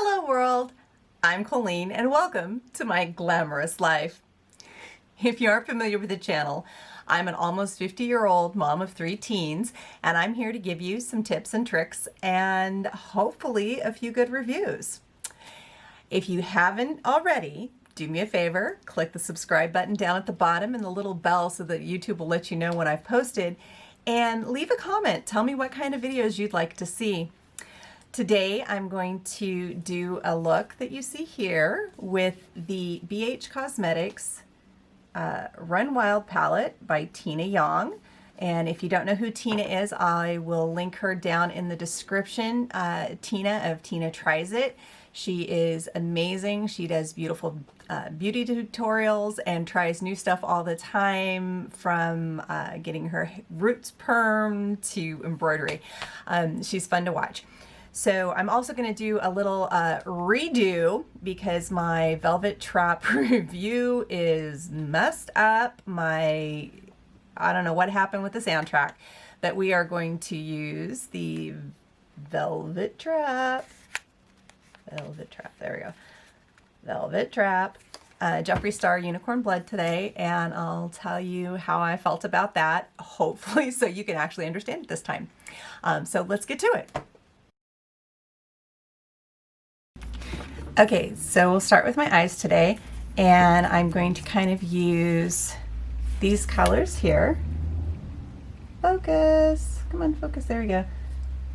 Hello world, I'm Colleen and welcome to my glamorous life. If you aren't familiar with the channel, I'm an almost 50-year-old mom of 3 teens and I'm here to give you some tips and tricks and hopefully a few good reviews. If you haven't already, do me a favor, click the subscribe button down at the bottom and the little bell so that YouTube will let you know when I've posted, and leave a comment. Tell me what kind of videos you'd like to see. Today I'm going to do a look that you see here with the BH Cosmetics Run Wild palette by Tina Yong. And if you don't know who Tina is, I will link her down in the description. Tina of Tina Tries It. She is amazing. She does beautiful beauty tutorials and tries new stuff all the time, from getting her roots permed to embroidery. She's fun to watch. So I'm also going to do a little redo because my Velvet Trap review is messed up. I don't know what happened with the soundtrack, but we are going to use the Velvet Trap, there we go, Velvet Trap, Jeffree Star Unicorn Blood today, and I'll tell you how I felt about that, hopefully so you can actually understand it this time. So let's get to it. Okay, so we'll start with my eyes today, and I'm going to kind of use these colors here. Focus, come on, focus, there we go.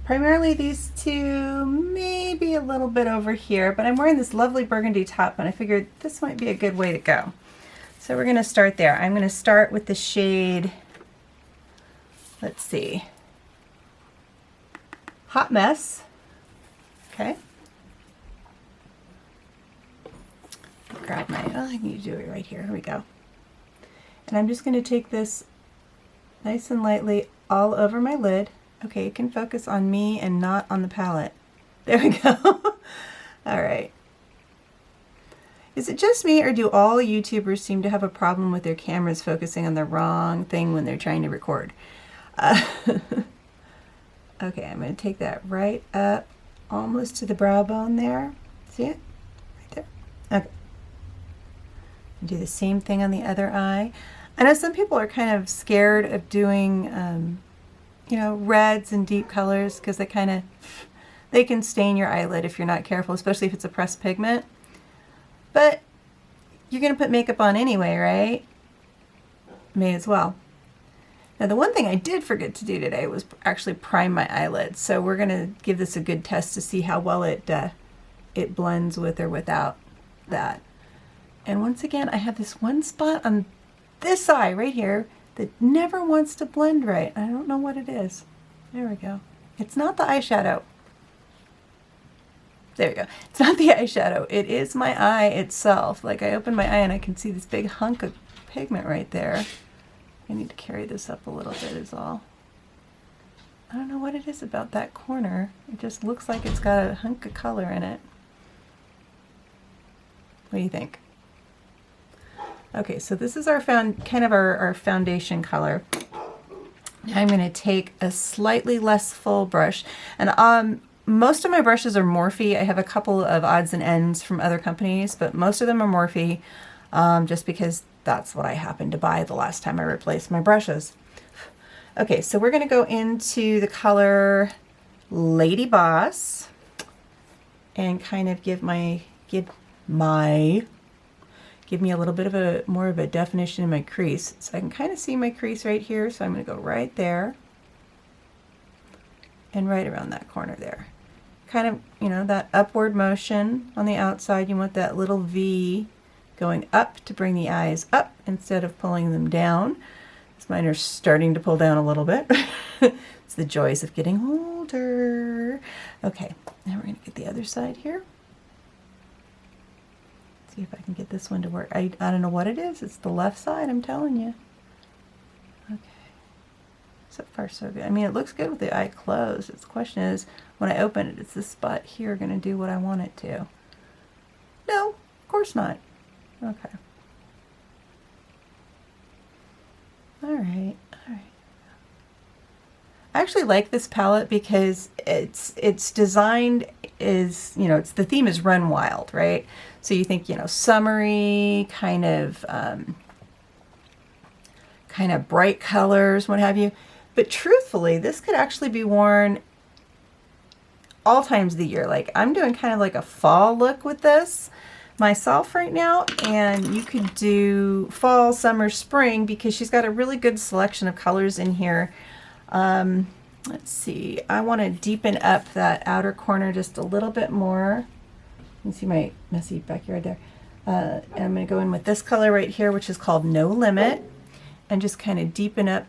Primarily these two, maybe a little bit over here, but I'm wearing this lovely burgundy top and I figured this might be a good way to go. So we're gonna start there. I'm gonna start with the shade, let's see, Hot Mess, okay. Grab my, oh, I need to do it right here. Here we go. And I'm just going to take this nice and lightly all over my lid. Okay, you can focus on me and not on the palette. There we go. All right. Is it just me, or do all YouTubers seem to have a problem with their cameras focusing on the wrong thing when they're trying to record? Okay, I'm going to take that right up almost to the brow bone there. See it? Right there. Okay. Do the same thing on the other eye. I know some people are kind of scared of doing, you know, reds and deep colors because they can stain your eyelid if you're not careful, especially if it's a pressed pigment. But you're going to put makeup on anyway, right? May as well. Now, the one thing I did forget to do today was actually prime my eyelids. So we're going to give this a good test to see how well it blends with or without that. And once again, I have this one spot on this eye right here that never wants to blend right. I don't know what it is. There we go. It's not the eyeshadow. There we go. It's not the eyeshadow. It is my eye itself. Like, I open my eye and I can see this big hunk of pigment right there. I need to carry this up a little bit is all. I don't know what it is about that corner. It just looks like it's got a hunk of color in it. What do you think? Okay, so this is our our foundation color. Now I'm going to take a slightly less full brush, and most of my brushes are Morphe. I have a couple of odds and ends from other companies, but most of them are Morphe, just because that's what I happened to buy the last time I replaced my brushes. Okay, so we're going to go into the color Lady Boss and kind of give me a little bit of more of a definition in my crease. So I can kind of see my crease right here. So I'm going to go right there and right around that corner there. Kind of, you know, that upward motion on the outside. You want that little V going up to bring the eyes up instead of pulling them down. Mine are starting to pull down a little bit. It's the joys of getting older. Okay, now we're going to get the other side here. See if I can get this one to work. I don't know what it is. It's the left side, I'm telling you. Okay. So far, so good. I mean, it looks good with the eye closed. The question is, when I open it, is this spot here going to do what I want it to? No, of course not. Okay. All right. I actually like this palette because it's designed is, you know, it's the theme is Run Wild, right? So you think, you know, summery, kind of bright colors, what have you. But truthfully, this could actually be worn all times of the year. Like I'm doing kind of like a fall look with this myself right now, and you could do fall, summer, spring, because she's got a really good selection of colors in here. Let's see, I want to deepen up that outer corner just a little bit more. You can see my messy backyard there. And I'm going to go in with this color right here, which is called No Limit, and just kind of deepen up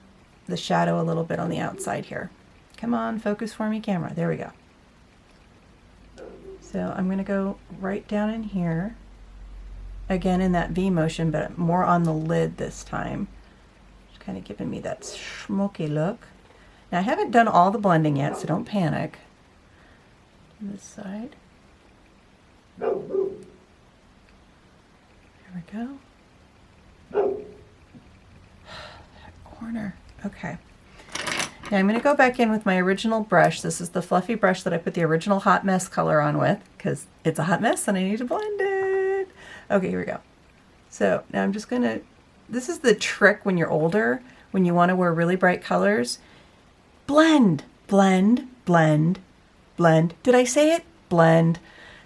the shadow a little bit on the outside here. Come on, focus for me, camera. There we go. So I'm going to go right down in here, again in that V motion, but more on the lid this time. Just kind of giving me that smoky look. Now I haven't done all the blending yet, so don't panic. On this side. There we go. That corner. Okay. Now I'm going to go back in with my original brush. This is the fluffy brush that I put the original Hot Mess color on with, because it's a hot mess and I need to blend it. Okay, here we go. So now I'm just going to, this is the trick when you're older, when you want to wear really bright colors. Blend, blend, blend, blend. Did I say it? Blend.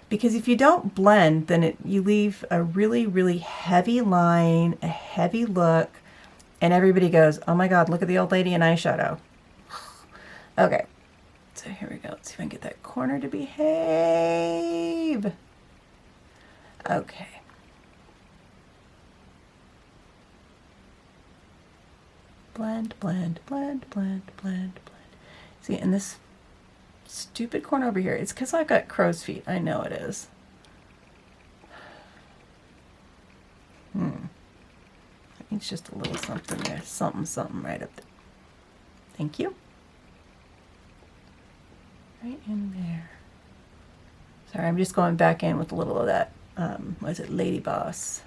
Because if you don't blend, then you leave a really, really heavy line, a heavy look, and everybody goes, oh my God, look at the old lady in eyeshadow. Okay, so here we go. Let's see if I can get that corner to behave. Okay. Blend, blend, blend, blend, blend, blend. See, in this stupid corner over here, it's because I've got crow's feet. I know it is. It's just a little something there. Something, something right up there. Thank you. Right in there. Sorry, I'm just going back in with a little of that, what is it, Lady Boss.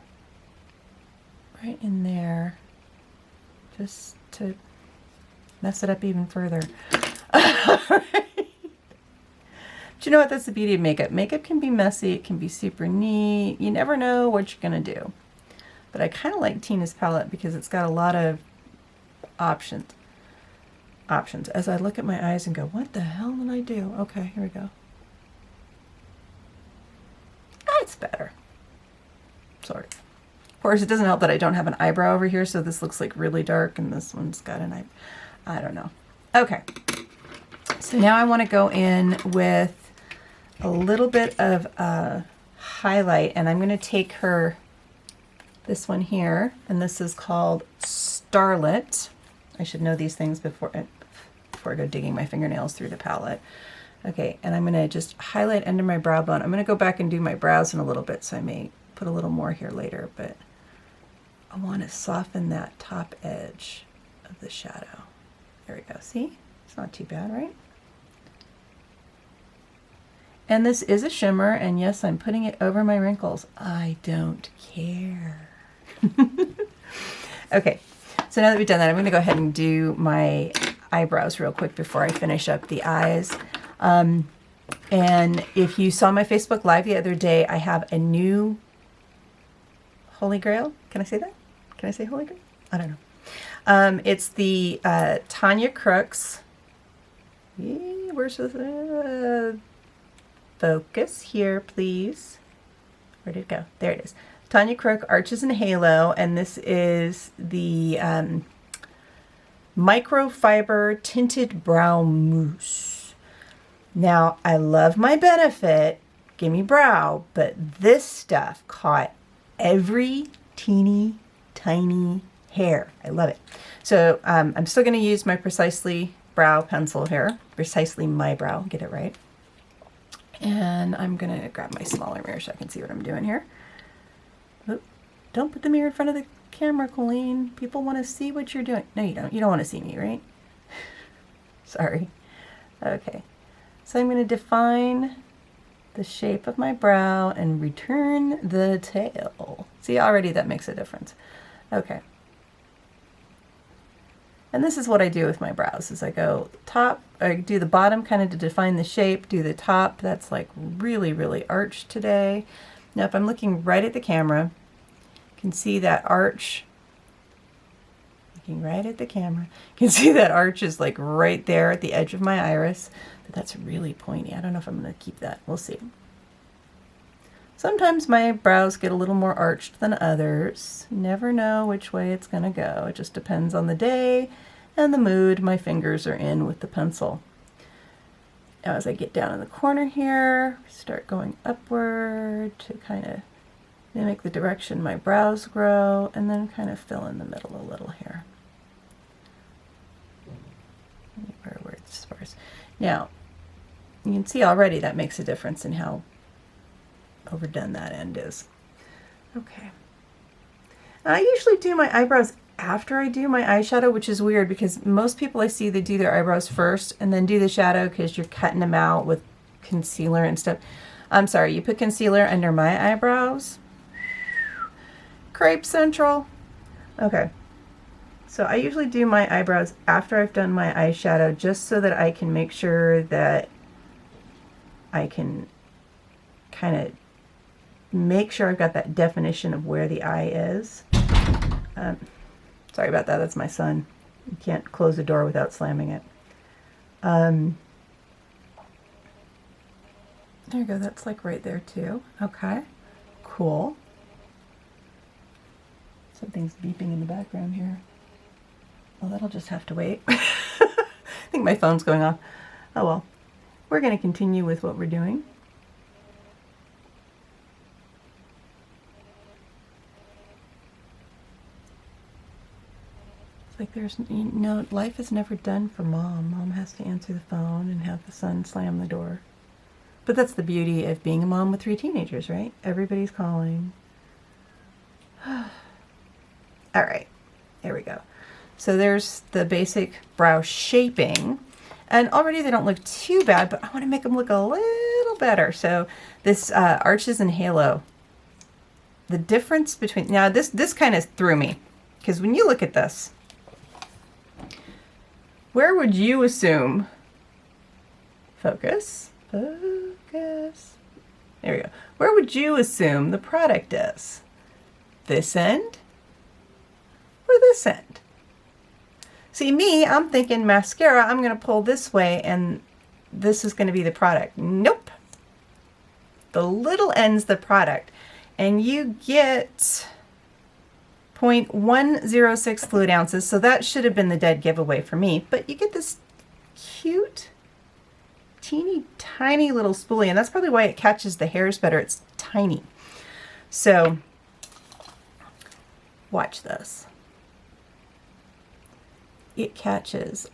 Right in there. Just to mess it up even further. But you know what? That's the beauty of makeup. Makeup can be messy. It can be super neat. You never know what you're going to do. But I kind of like Tina's palette because it's got a lot of options. As I look at my eyes and go, what the hell did I do? Okay, here we go. That's better. Sort of. Of course, it doesn't help that I don't have an eyebrow over here, so this looks like really dark, and this one's got an eye. I don't know. Okay. So now I want to go in with a little bit of highlight, and I'm going to take this one here, and this is called Starlit. I should know these things before I go digging my fingernails through the palette. Okay, and I'm going to just highlight under my brow bone. I'm going to go back and do my brows in a little bit, so I may put a little more here later, but I want to soften that top edge of the shadow. There we go. See? It's not too bad, right? And this is a shimmer, and yes, I'm putting it over my wrinkles. I don't care. Okay, so now that we've done that, I'm going to go ahead and do my eyebrows real quick before I finish up the eyes. And if you saw my Facebook Live the other day, I have a new Holy Grail. Can I say that? Can I say Holy Grail? I don't know. It's the Tanya Crooks. Where's the focus here, please? Where did it go? There it is. Tanya Crook Arches and Halo, and this is the microfiber tinted brow mousse. Now, I love my Benefit, Gimme Brow, but this stuff caught every teeny tiny hair. I love it. So I'm still going to use my Precisely brow pencil here. Precisely My Brow, get it right. And I'm going to grab my smaller mirror so I can see what I'm doing here. Oop, don't put the mirror in front of the camera, Colleen. People want to see what you're doing. No, you don't. You don't want to see me, right? Sorry. Okay. So I'm going to define the shape of my brow and return the tail. See, already that makes a difference. Okay. And this is what I do with my brows, is I go top, I do the bottom kind of to define the shape, do the top, that's like really, really arched today. Now if I'm looking right at the camera, you can see that arch, looking right at the camera, you can see that arch is like right there at the edge of my iris, but that's really pointy. I don't know if I'm going to keep that, we'll see. Sometimes my brows get a little more arched than others. You never know which way it's going to go. It just depends on the day and the mood my fingers are in with the pencil. Now as I get down in the corner here, start going upward to kind of mimic the direction my brows grow, and then kind of fill in the middle a little here. Where it's sparse. Now, you can see already that makes a difference in how overdone that end is. Okay. I usually do my eyebrows after I do my eyeshadow, which is weird because most people I see, they do their eyebrows first and then do the shadow because you're cutting them out with concealer and stuff. I'm sorry, you put concealer under my eyebrows. Crepe Central. Okay. So I usually do my eyebrows after I've done my eyeshadow just so that I can make sure that I can kind of make sure I've got that definition of where the eye is. Sorry about that, that's my son. You can't close the door without slamming it. There you go, that's like right there too. Okay, cool. Something's beeping in the background here. Well, that'll just have to wait. I think my phone's going off. Oh well, we're going to continue with what we're doing. Like there's, you know, life is never done for mom. Mom has to answer the phone and have the son slam the door. But that's the beauty of being a mom with 3 teenagers, right? Everybody's calling. All right, here we go. So there's the basic brow shaping. And already they don't look too bad, but I want to make them look a little better. So this Arches and Halo. The difference between, now this kind of threw me. Because when you look at this, where would you assume, focus, focus, there we go. Where would you assume the product is? This end or this end? See me, I'm thinking mascara, I'm going to pull this way and this is going to be the product. Nope. The little end's the product. And you get 0.106 fluid ounces, so that should have been the dead giveaway for me, but you get this cute, teeny tiny little spoolie, and that's probably why it catches the hairs better. It's tiny. So watch this. It catches,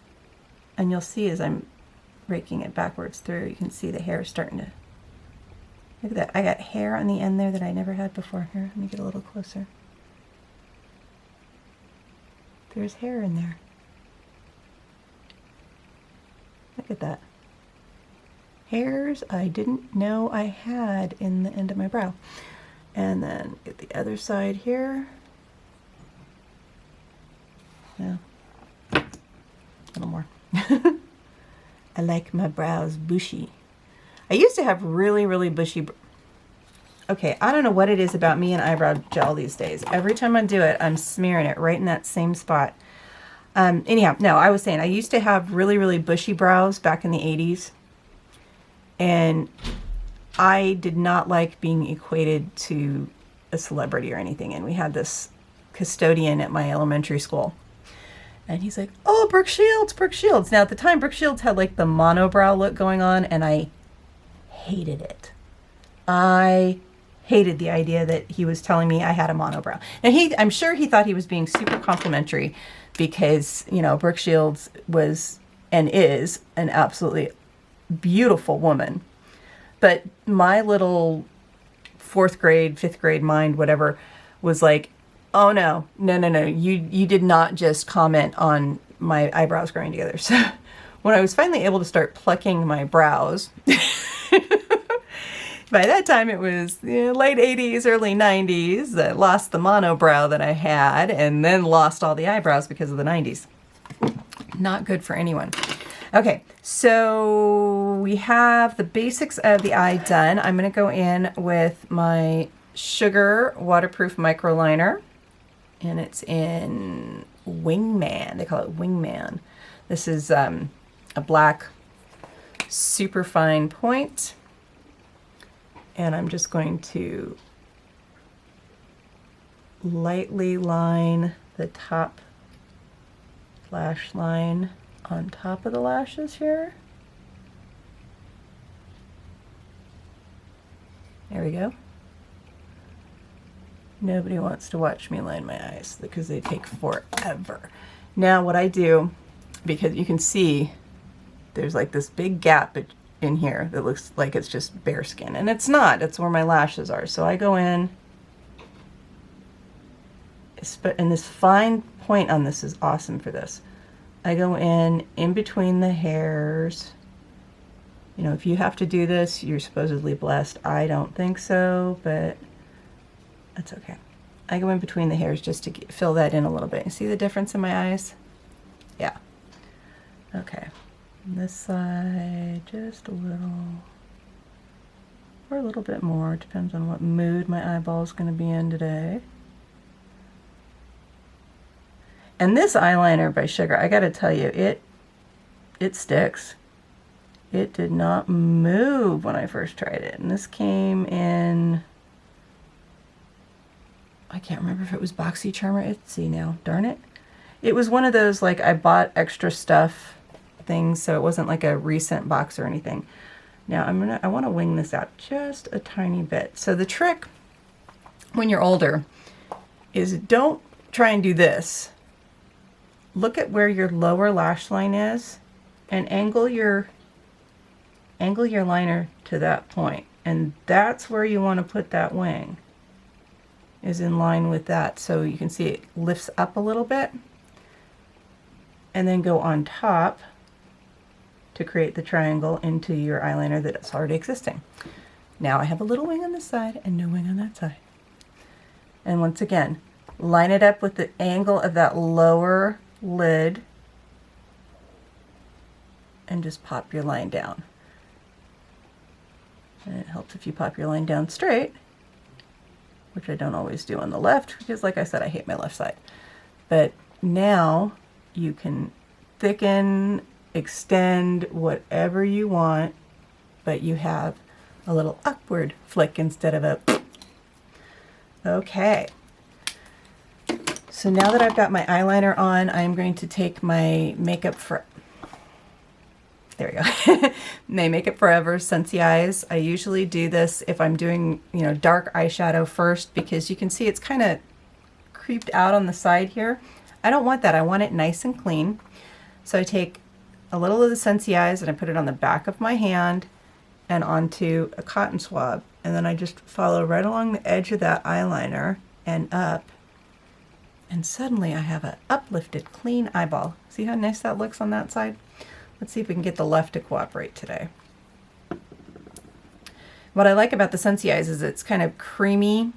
and you'll see as I'm raking it backwards through, you can see the hair starting to, look at that. I got hair on the end there that I never had before. Here, let me get a little closer. There's hair in there. Look at that. Hairs I didn't know I had in the end of my brow. And then get the other side here. Yeah. A little more. I like my brows bushy. I used to have really, really bushy. Okay, I don't know what it is about me and eyebrow gel these days. Every time I do it, I'm smearing it right in that same spot. Anyhow, no, I was saying I used to have really, really bushy brows back in the 80s. And I did not like being equated to a celebrity or anything. And we had this custodian at my elementary school. And he's like, oh, Brooke Shields, Brooke Shields. Now, at the time, Brooke Shields had like the monobrow look going on, and I hated it. I hated the idea that he was telling me I had a monobrow. And I'm sure he thought he was being super complimentary because, you know, Brooke Shields was and is an absolutely beautiful woman. But my little 4th grade, 5th grade mind, whatever, was like, oh no, you did not just comment on my eyebrows growing together. So when I was finally able to start plucking my brows, by that time it was late 80s, early 90s. I lost the monobrow that I had and then lost all the eyebrows because of the 90s. Not good for anyone. Okay, so we have the basics of the eye done. I'm going to go in with my Sugar Waterproof Microliner, and it's in Wingman. They call it Wingman. This is a black super fine point, and I'm just going to lightly line the top lash line on top of the lashes here. There we go. Nobody wants to watch me line my eyes because they take forever. Now what I do, because you can see there's like this big gap in here that looks like it's just bare skin, and it's not. It's where my lashes are. So I go in, and this fine point on this is awesome for this. I go in between the hairs. You know, if you have to do this, you're supposedly blessed. I don't think so, but that's okay. I go in between the hairs just to fill that in a little bit. You see the difference in my eyes? Yeah. Okay. And this side, just a little, or a little bit more. Depends on what mood my eyeball is going to be in today. And this eyeliner by Sugar, I gotta tell you, it sticks. It did not move when I first tried it. And this came in, I can't remember if it was BoxyCharm or Etsy now, darn it. It was one of those, like, I bought extra stuff things, so it wasn't like a recent box or anything. Now I wanna wing this out just a tiny bit. So the trick when you're older is don't try and do this. Look at where your lower lash line is and angle your liner to that point. And that's where you want to put that wing, is in line with that. So you can see it lifts up a little bit and then go on top to create the triangle into your eyeliner that's already existing. Now I have a little wing on this side and no wing on that side. And once again, line it up with the angle of that lower lid and just pop your line down. And it helps if you pop your line down straight, which I don't always do on the left because, like I said, I hate my left side. But now you can thicken, extend, whatever you want, but you have a little upward flick instead of a okay. So now that I've got my eyeliner on, I'm going to take my Makeup For, there we go, my Makeup Forever Scentsy Eyes. I usually do this if I'm doing, you know, dark eyeshadow first, because you can see it's kind of creeped out on the side here. I don't want that. I want it nice and clean. So I take a little of the Scentsy Eyes and I put it on the back of my hand and onto a cotton swab. And then I just follow right along the edge of that eyeliner and up. And suddenly I have an uplifted, clean eyeball. See how nice that looks on that side? Let's see if we can get the left to cooperate today. What I like about the Scentsy Eyes is it's kind of creamy,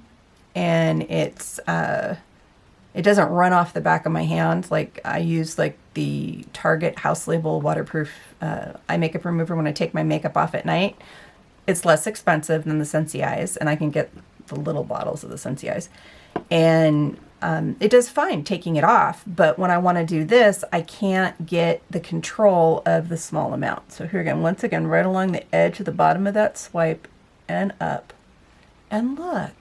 and it's it doesn't run off the back of my hand. Like I use like the Target House Label waterproof eye makeup remover when I take my makeup off at night. It's less expensive than the Scentsy Eyes, and I can get the little bottles of the Scentsy Eyes. And it does fine taking it off, but when I want to do this, I can't get the control of the small amount. So here again, once again, right along the edge of the bottom of that swipe and up. And look,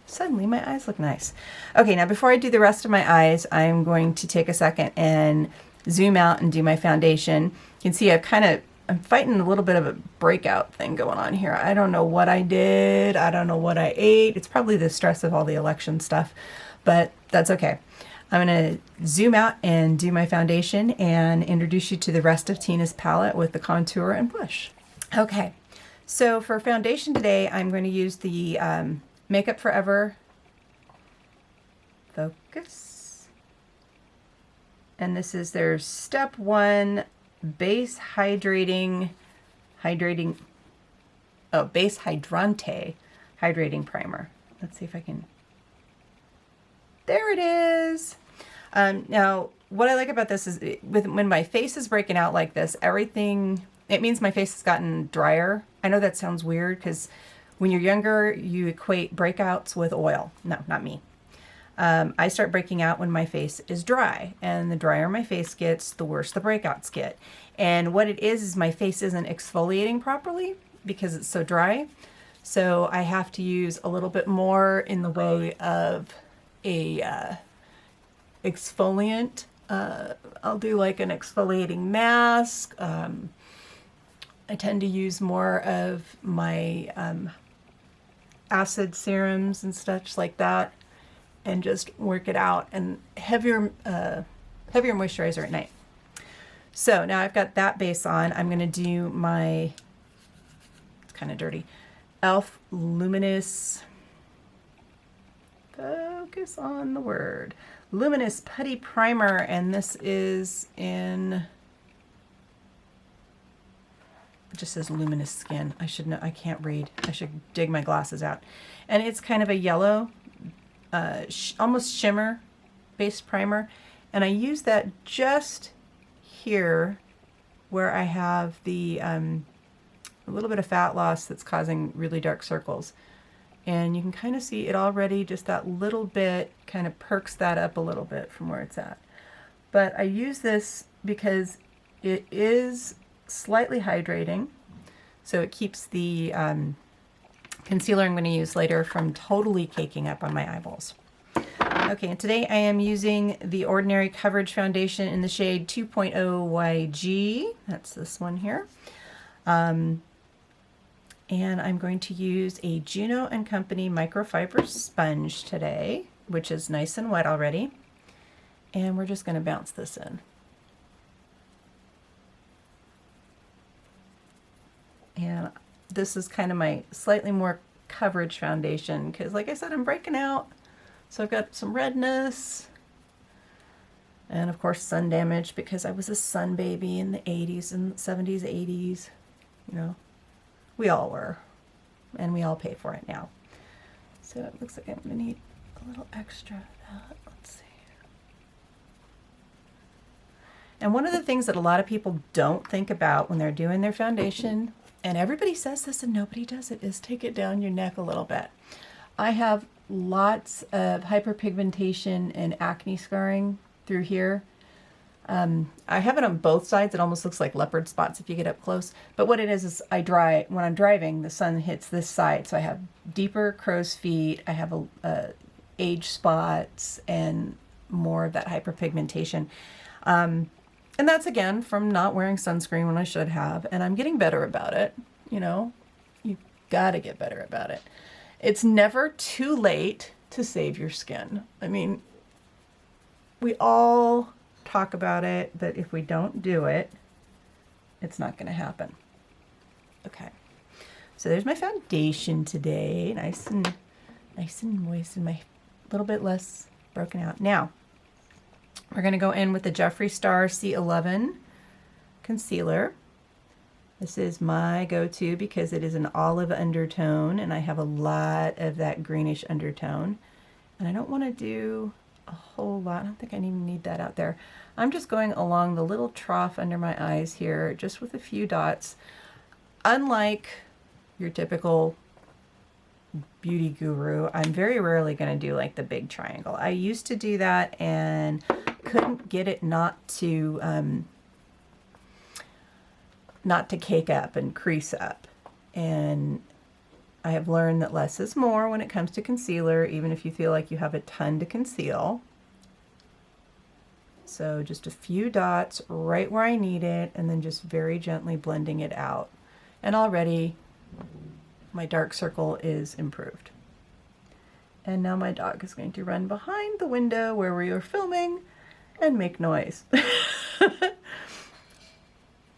suddenly my eyes look nice. Okay, now before I do the rest of my eyes, I'm going to take a second and zoom out and do my foundation. You can see I'm fighting a little bit of a breakout thing going on here. I don't know what I did. I don't know what I ate. It's probably the stress of all the election stuff, but that's okay. I'm going to zoom out and do my foundation and introduce you to the rest of Tina's palette with the contour and blush. Okay, so for foundation today, I'm going to use the Makeup Forever Focus. And this is their Step 1 Base Base Hydrante Hydrating Primer. Let's see if I can, there it is. Now, what I like about this is when my face is breaking out like this, everything, it means my face has gotten drier. I know that sounds weird because when you're younger, you equate breakouts with oil. No, not me. I start breaking out when my face is dry, and the drier my face gets, the worse the breakouts get. And what it is my face isn't exfoliating properly because it's so dry. So I have to use a little bit more in the way of a exfoliant. I'll do like an exfoliating mask. I tend to use more of my acid serums and such like that, and just work it out, and heavier moisturizer at night. So now I've got that base on. I'm going to do my, it's kind of dirty, e.l.f. Luminous, focus on the word, Luminous Putty Primer, and this is in, it just says Luminous Skin. I should know, I can't read. I should dig my glasses out. And it's kind of a yellow, almost shimmer based primer, and I use that just here where I have the a little bit of fat loss that's causing really dark circles, and you can kind of see it already, just that little bit kind of perks that up a little bit from where it's at. But I use this because it is slightly hydrating, so it keeps the concealer I'm going to use later from totally caking up on my eyeballs. Okay, and today I am using the Ordinary Coverage Foundation in the shade 2.0 YG. That's this one here. And I'm going to use a Juno & Company microfiber sponge today, which is nice and wet already. And we're just going to bounce this in. And this is kind of my slightly more coverage foundation because, like I said, I'm breaking out. So I've got some redness and, of course, sun damage because I was a sun baby in the 80s and 70s, 80s. You know, we all were, and we all pay for it now. So it looks like I'm going to need a little extra of that. Let's see. And one of the things that a lot of people don't think about when they're doing their foundation, and everybody says this and nobody does it, is take it down your neck a little bit. I have lots of hyperpigmentation and acne scarring through here. I have it on both sides. It almost looks like leopard spots if you get up close. But what it is when I'm driving, the sun hits this side. So I have deeper crow's feet. I have age spots and more of that hyperpigmentation. And that's, again, from not wearing sunscreen when I should have. And I'm getting better about it. You know, you gotta get better about it. It's never too late to save your skin. I mean, we all talk about it, but if we don't do it, it's not going to happen. Okay, so there's my foundation today, nice and moist, and my little bit less broken out. Now we're going to go in with the Jeffree Star C11 concealer. This is my go-to because it is an olive undertone, and I have a lot of that greenish undertone. And I don't want to do a whole lot. I don't think I even need that out there. I'm just going along the little trough under my eyes here, just with a few dots. Unlike your typical beauty guru, I'm very rarely going to do like the big triangle. I used to do that and couldn't get it not to cake up and crease up. And I have learned that less is more when it comes to concealer, even if you feel like you have a ton to conceal. So just a few dots right where I need it, and then just very gently blending it out. And already my dark circle is improved. And now my dog is going to run behind the window where we are filming and make noise.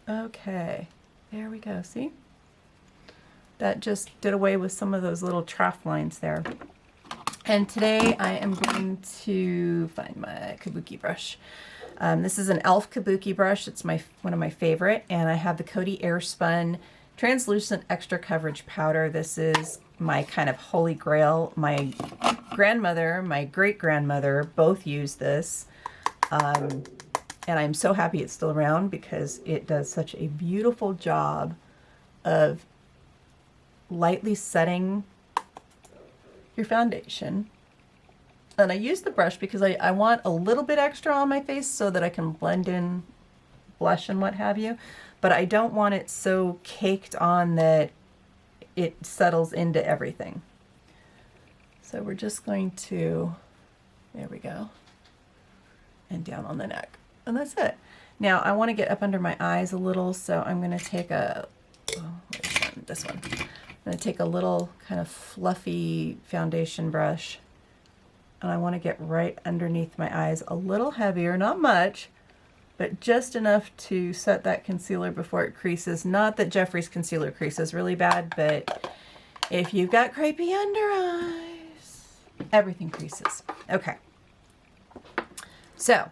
Okay, there we go, see? That just did away with some of those little trough lines there. And today I am going to find my kabuki brush. This is an e.l.f. kabuki brush. It's one of my favorite, and I have the Coty Airspun Translucent Extra Coverage Powder. This is my kind of holy grail. My grandmother, my great-grandmother both used this. And I'm so happy it's still around because it does such a beautiful job of lightly setting your foundation. And I use the brush because I want a little bit extra on my face so that I can blend in blush and what have you. But I don't want it so caked on that it settles into everything. So we're just going to, there we go, and down on the neck. And that's it. Now I want to get up under my eyes a little, so I'm going to take a, this one. I'm going to take a little kind of fluffy foundation brush, and I want to get right underneath my eyes, a little heavier, not much, but just enough to set that concealer before it creases. Not that Jeffree's concealer creases really bad, but if you've got crepey under eyes, everything creases. Okay. So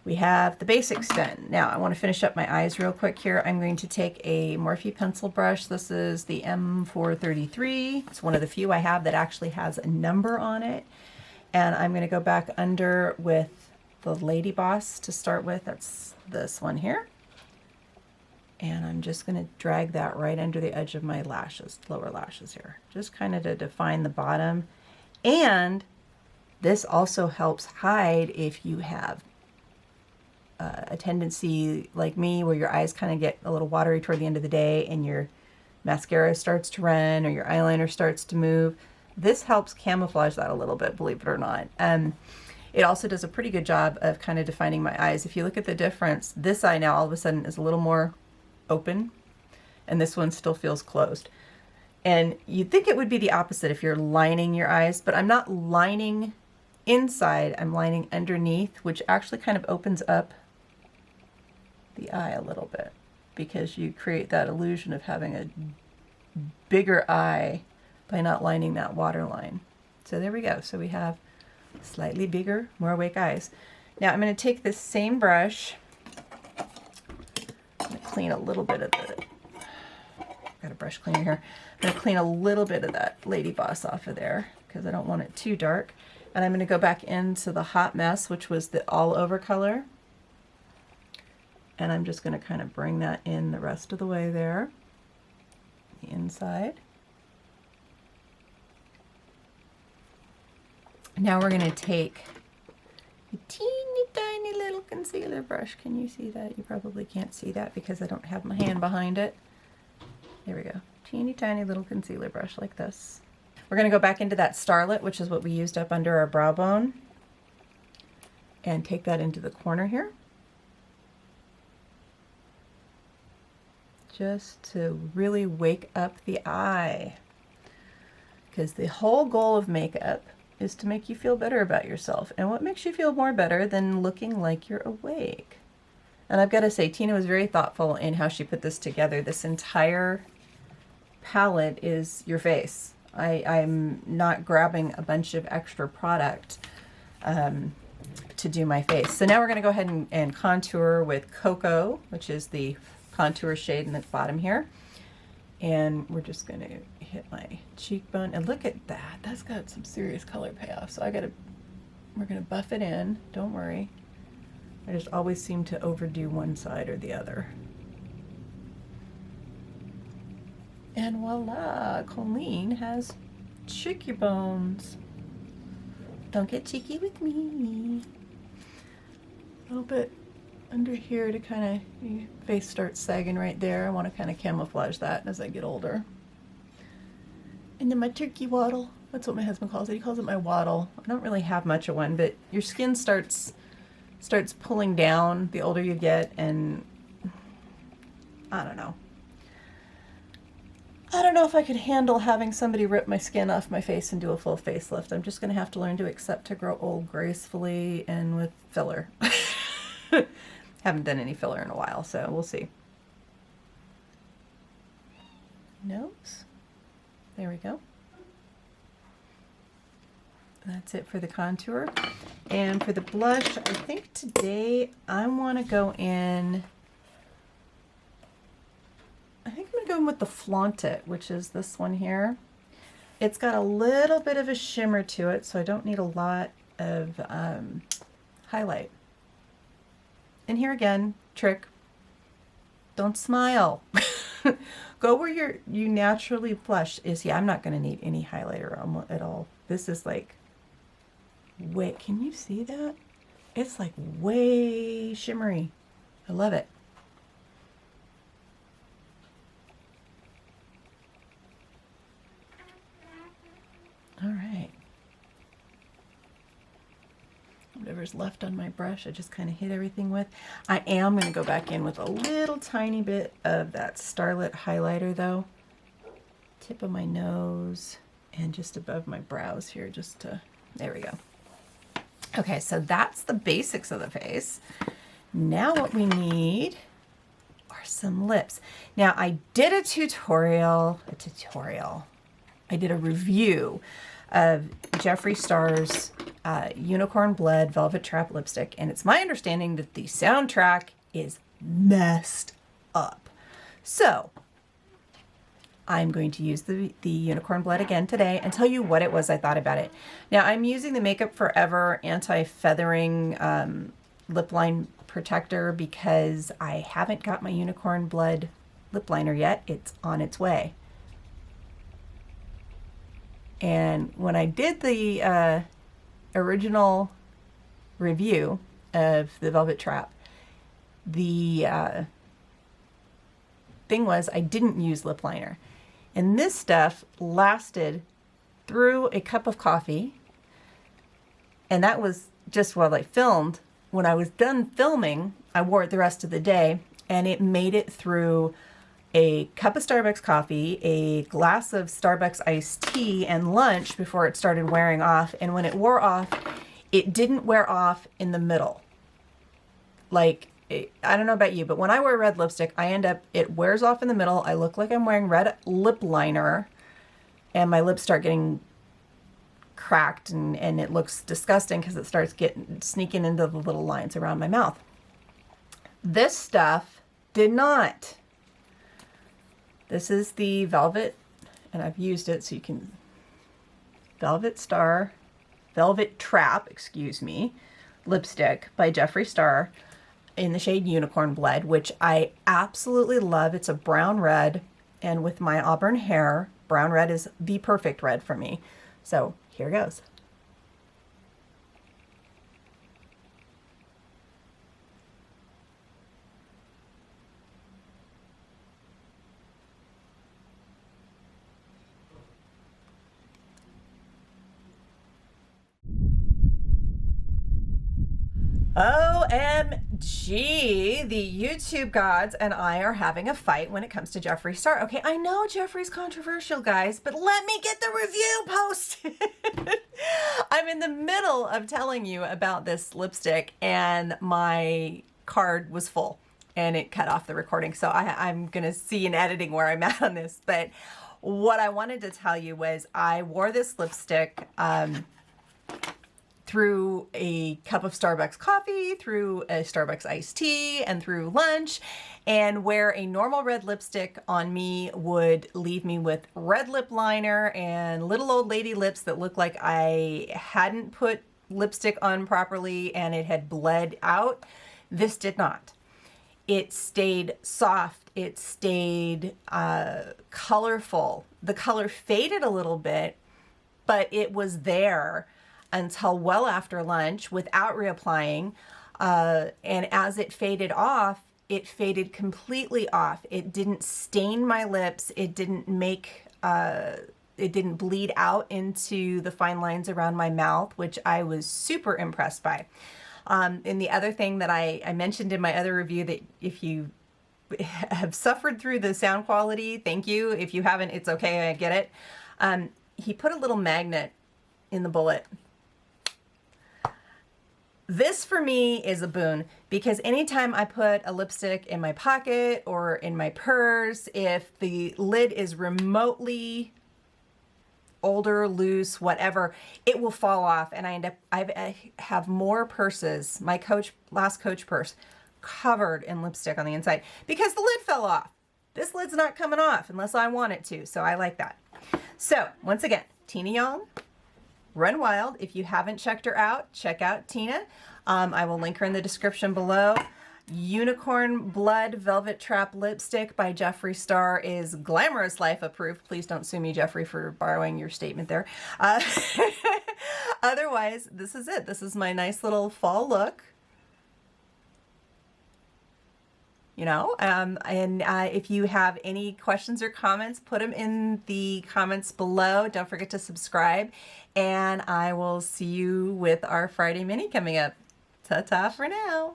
we have the basics done. Now I want to finish up my eyes real quick here. I'm going to take a Morphe pencil brush. This is the M433. It's one of the few I have that actually has a number on it. And I'm going to go back under with the Lady Boss to start with. That's this one here. And I'm just going to drag that right under the edge of my lashes, lower lashes here. Just kind of to define the bottom. And this also helps hide if you have a tendency like me where your eyes kind of get a little watery toward the end of the day and your mascara starts to run or your eyeliner starts to move. This helps camouflage that a little bit, believe it or not. It also does a pretty good job of kind of defining my eyes. If you look at the difference, this eye now all of a sudden is a little more open and this one still feels closed. And you'd think it would be the opposite if you're lining your eyes, but I'm not lining inside, I'm lining underneath, which actually kind of opens up the eye a little bit because you create that illusion of having a bigger eye by not lining that waterline. So there we go. So we have slightly bigger, more awake eyes. Now I'm going to take this same brush, I'm going to clean a little bit of the, got a brush cleaner here, I'm going to clean a little bit of that Lady Boss off of there because I don't want it too dark. And I'm going to go back into the Hot Mess, which was the all over color. And I'm just going to kind of bring that in the rest of the way there, the inside. Now we're going to take a teeny tiny little concealer brush. Can you see that? You probably can't see that because I don't have my hand behind it. There we go. Teeny tiny little concealer brush like this. We're going to go back into that Starlet, which is what we used up under our brow bone, and take that into the corner here. Just to really wake up the eye. Because the whole goal of makeup is to make you feel better about yourself. And what makes you feel more better than looking like you're awake? And I've got to say, Tina was very thoughtful in how she put this together. This entire palette is your face. I'm not grabbing a bunch of extra product to do my face. So now we're going to go ahead and contour with Cocoa, which is the contour shade in the bottom here. And we're just going to hit my cheekbone. And look at that. That's got some serious color payoff. So we're going to buff it in. Don't worry. I just always seem to overdo one side or the other. And voila, Colleen has cheekbones. Don't get cheeky with me. A little bit under here to kind of, your face starts sagging right there. I want to kind of camouflage that as I get older. And then my turkey waddle. That's what my husband calls it. He calls it my waddle. I don't really have much of one, but your skin starts pulling down the older you get, and I don't know. I don't know if I could handle having somebody rip my skin off my face and do a full facelift. I'm just going to have to learn to accept to grow old gracefully and with filler. Haven't done any filler in a while, so we'll see. Nose. There we go. That's it for the contour. And for the blush, I think today I want to go in, I think I'm going to go in with the Flaunt It, which is this one here. It's got a little bit of a shimmer to it, so I don't need a lot of highlight. And here again, trick, don't smile. Go where you naturally blush. I'm not going to need any highlighter at all. This is like, wait, can you see that? It's like way shimmery. I love it. All right. Whatever's left on my brush, I just kind of hit everything with. I am going to go back in with a little tiny bit of that Starlit highlighter though. Tip of my nose and just above my brows here, just to, there we go. Okay, so that's the basics of the face. Now what we need are some lips. Now I did a review of Jeffree Star's Unicorn Blood Velvet Trap lipstick, and it's my understanding that the soundtrack is messed up. So I'm going to use the Unicorn Blood again today and tell you what it was I thought about it. Now I'm using the Makeup Forever Anti-Feathering Lip Line Protector because I haven't got my Unicorn Blood lip liner yet. It's on its way. And when I did the original review of the Velvet Trap, the thing was I didn't use lip liner. And this stuff lasted through a cup of coffee. And that was just while I filmed. When I was done filming, I wore it the rest of the day, and it made it through a cup of Starbucks coffee, a glass of Starbucks iced tea, and lunch before it started wearing off. And when it wore off, it didn't wear off in the middle. Like, I don't know about you, but when I wear red lipstick, it wears off in the middle. I look like I'm wearing red lip liner, and my lips start getting cracked, and it looks disgusting because it starts sneaking into the little lines around my mouth. This stuff did not. This is the Velvet, and I've used it so you can, Velvet Trap, excuse me, lipstick by Jeffree Star in the shade Unicorn Blood, which I absolutely love. It's a brown red, and with my auburn hair, brown red is the perfect red for me. So here goes. OMG, the YouTube gods and I are having a fight when it comes to Jeffree Star. Okay, I know Jeffree's controversial, guys, but let me get the review posted. I'm in the middle of telling you about this lipstick, and my card was full, and it cut off the recording. So I'm going to see in editing where I'm at on this. But what I wanted to tell you was I wore this lipstick through a cup of Starbucks coffee, through a Starbucks iced tea, and through lunch. And where a normal red lipstick on me would leave me with red lip liner and little old lady lips that looked like I hadn't put lipstick on properly and it had bled out, this did not. It stayed soft. It stayed colorful. The color faded a little bit, but it was there until well after lunch without reapplying. And as it faded off, it faded completely off. It didn't stain my lips. It didn't make, it didn't bleed out into the fine lines around my mouth, which I was super impressed by. And the other thing that I mentioned in my other review, that if you have suffered through the sound quality, thank you. If you haven't, it's okay, I get it. He put a little magnet in the bullet. This for me is a boon, because anytime I put a lipstick in my pocket or in my purse, if the lid is remotely older, loose, whatever, it will fall off, and I have more purses, my last Coach purse, covered in lipstick on the inside because the lid fell off. This lid's not coming off unless I want it to, so I like that. So once again, Tina Yong, Run Wild. If you haven't checked her out, check out Tina. I will link her in the description below. Unicorn Blood Velvet Trap Lipstick by Jeffree Star is Glamorous Life approved. Please don't sue me, Jeffree, for borrowing your statement there. Otherwise, this is it. This is my nice little fall look. You know, if you have any questions or comments, put them in the comments below. Don't forget to subscribe, and I will see you with our Friday mini coming up. Ta-ta for now.